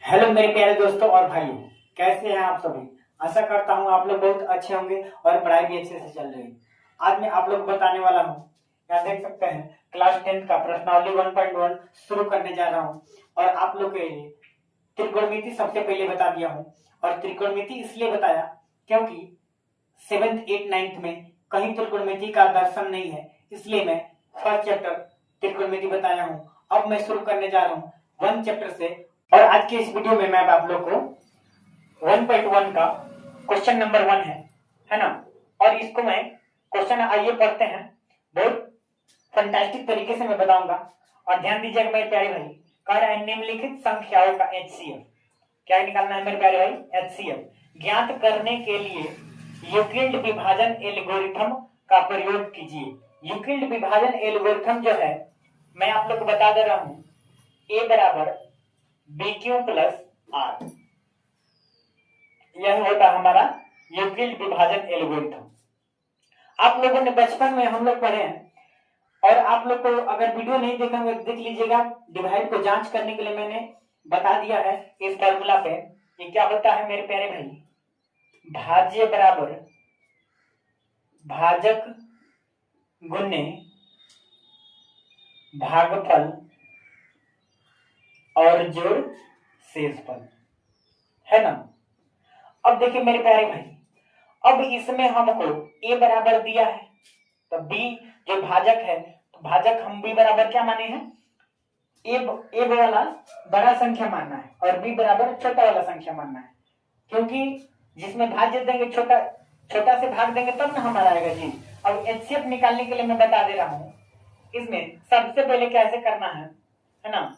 Hello मेरे प्यारे दोस्तों और भाइयों, कैसे हैं आप सभी। आशा करता हूं आप लोग बहुत अच्छे होंगे और पढ़ाई भी अच्छे से चल रही है। आज मैं आप लोग को बताने वाला हूं, यहाँ देख सकते हैं क्लास 10 का प्रश्नावली 1.1 शुरू करने जा रहा हूं। और आप लोग के लिए त्रिकोणमिति सबसे पहले बता दिया हूं। और त्रिकोणमिति इसलिए बताया क्योंकि 7th 8th 9th में कहीं त्रिकोणमिति का दर्शन नहीं है, इसलिए मैं फर्स्ट चैप्टर त्रिकोणमिति बताया हूं। अब मैं शुरू करने जा रहा हूं 1 चैप्टर से। और आज के इस वीडियो में मैं आप लोग को 1.1 का क्वेश्चन नंबर 1 है ना। और इसको मैं क्वेश्चन आइए पढ़ते हैं, बहुत फंटास्टिक तरीके से मैं बताऊंगा। और ध्यान दीजिएगा मेरे प्यारे भाई, कह रहा है निम्नलिखित संख्याओं का एचसीएफ। क्या निकालना है मेरे प्यारे भाई? एचसीएफ ज्ञात करने के लिए यूक्लिड विभाजन एल्गोरिथम का प्रयोग कीजिए। यूक्लिड विभाजन एल्गोरिथम जो है मैं आप लोग को बता दे रहा हूं, ए बराबर बी क्यू प्लस आर, यह होता हमारा यूक्लिड विभाजन एल्गोरिथम। आप लोगों ने बचपन में हम लोग पढ़े हैं। और आप लोग को अगर वीडियो नहीं देखेंगे देख लीजिएगा, डिवाइड को जांच करने के लिए मैंने बता दिया है इस फॉर्मूला पे। ये क्या होता है मेरे प्यारे भाई? भाज्य बराबर भाजक गुने भागफल और जोड़ शेषफल, है ना। अब देखिए मेरे प्यारे भाई, अब इसमें हमको a बराबर दिया है, तो b जो भाजक है, तो भाजक हम b बराबर क्या माने हैं? a वाला बड़ा संख्या मानना है और b बराबर छोटा वाला संख्या मानना है। क्योंकि जिसमें भाज्य देंगे छोटा छोटा से भाग देंगे तब ना हमारा आएगा जी। अब एचसीएफ निकालने के लिए मैं बता दे रहा हूं, इसमें सबसे पहले कैसे करना है ना।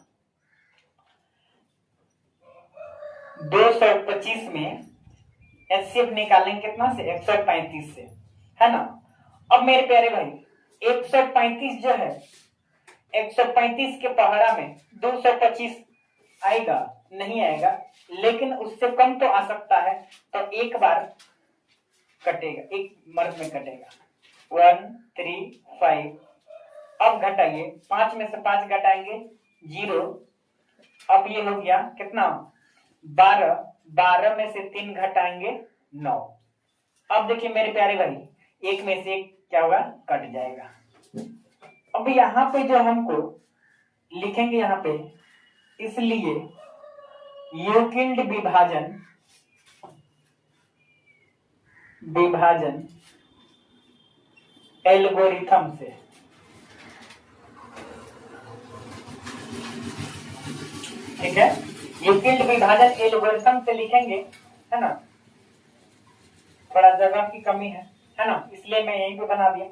225 में एचसीएफ निकालेंगे कितना से? 135 से, है ना। अब मेरे प्यारे भाई 135 जो है, 135 के पहाड़ा में 225 आएगा? नहीं आएगा, लेकिन उससे कम तो आ सकता है। तो एक बार कटेगा, एक मर्द में कटेगा। 1 3 5। अब घटाइए, 5 में से 5 घटाएंगे 0। अब ये हो गया कितना? 12। 12 में से 3 घटाएंगे 9। अब देखिए मेरे प्यारे भाई, एक में से एक क्या होगा? कट जाएगा। अब यहां पे जो हमको लिखेंगे यहां पे, इसलिए यूक्लिड विभाजन एल्गोरिथम से, ठीक है। यूक्लिड विभाजन एल्गोरिथम से लिखेंगे, है ना। थोड़ा जगह की कमी है ना, इसलिए मैं यहीं पे बना दिया।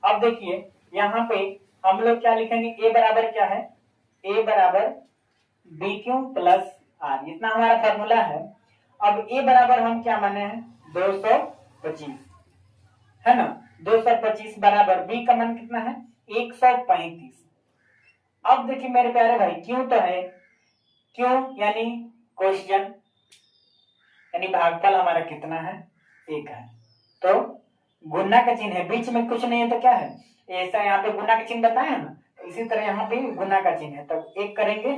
अब देखिए यहाँ पे हम लोग क्या लिखेंगे? ए बराबर क्या है? ए बराबर बी क्यू प्लस आर, इतना हमारा फॉर्मूला है। अब ए बराबर हम क्या माने हैं? 225, है ना। 225 बराबर बी का मान कितना है? 135। अब देखिए मेरे प्यारे भाई, क्यों तो है, क्यों यानी क्वेश्चन, यानी भागफल हमारा कितना है? 1 है। तो गुना का चिन्ह है, बीच में कुछ नहीं है तो क्या है? ऐसा यहाँ पे गुना का चिन्ह बताया ना, इसी तरह यहाँ पे गुना का चिन्ह है, तो 1 करेंगे,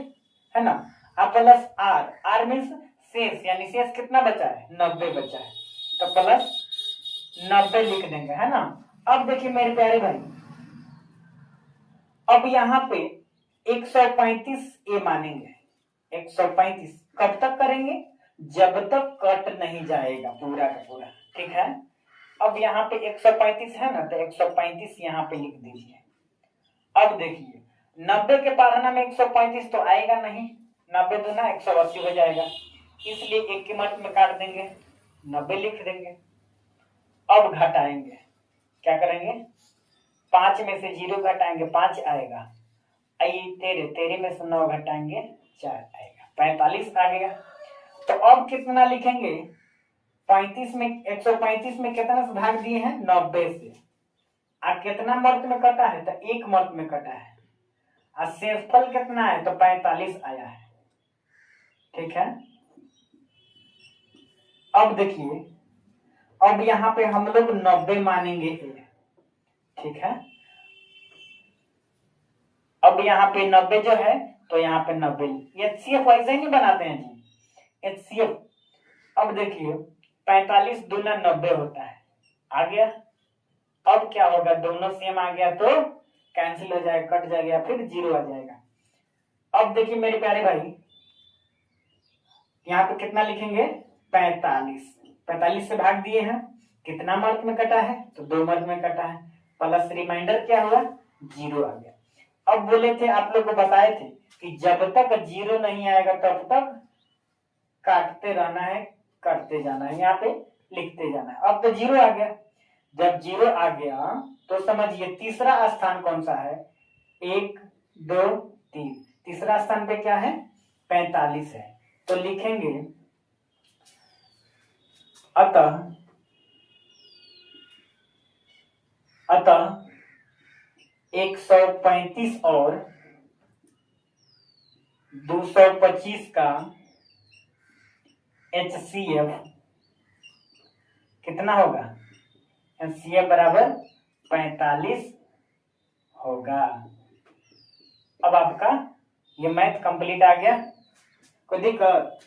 है ना। अब प्लस आर, आर मीन्स शेष, यानी शेष कितना बचा है? 90 बचा है, तो प्लस 90 लिख देंगे, है ना। अब देखिए मेरे प्यारे भाई, अब यहाँ पे 135 ए मानेंगे। 135 कब तक करेंगे? जब तक कट नहीं जाएगा पूरा का पूरा, ठीक है। अब यहाँ पे 135 है ना, तो 135 यहाँ पे लिख दीजिए। अब देखिए 90 के पढ़ना में 135 तो आएगा नहीं, 90 तो ना 180 हो जाएगा, इसलिए एक की मत में काट देंगे, 90 लिख देंगे। अब घटाएंगे, क्या करेंगे? 5 में से 0 घटाएंगे 5 आएगा, आई 13 में से 9 घटाएंगे 4 आएगा, 45 आ गया। तो अब कितना लिखेंगे? 35 में 135 में कितना से भाग दिए हैं? 90 से। आ कितना मर्द में कटा है? तो 1 मर्द में कटा है। और शेषफल कितना है? तो 45 आया है, ठीक है। अब देखिए, अब यहाँ पे हम लोग 90 मानेंगे, ठीक है। अब यहाँ पे 90 जो है, तो यहाँ पे 90, एचसीएफ वैसे ही नहीं बनाते हैं जी। HCl। अब देखिए 45 दूना 90 होता है, आ गया। अब क्या होगा, दोनों सेम आ गया तो कैंसिल हो जाएगा, कट जाएगा, फिर 0 आ जाएगा। अब देखिए मेरे प्यारे भाई, यहाँ पे कितना लिखेंगे, 45। 45 से भाग दिए हैं, कितना मार्क में कटा है, तो 2 मार्क में कटा है, प्लस रिमाइंडर क्या हुआ, 0 आ गया। अब बोले थे, आप लोग को बताए थे कि जब तक 0 नहीं आएगा तब तक काटते रहना है, करते जाना है, यहाँ पे लिखते जाना है। अब तो 0 आ गया, जब 0 आ गया तो समझिए तीसरा स्थान कौन सा है, 1 2 3, तीसरा स्थान पे क्या है, 45 है। तो लिखेंगे अतः 135 और 225 का HCF कितना होगा, HCF बराबर 45 होगा। अब आपका ये मैथ कंप्लीट आ गया, कोई दिक्कत?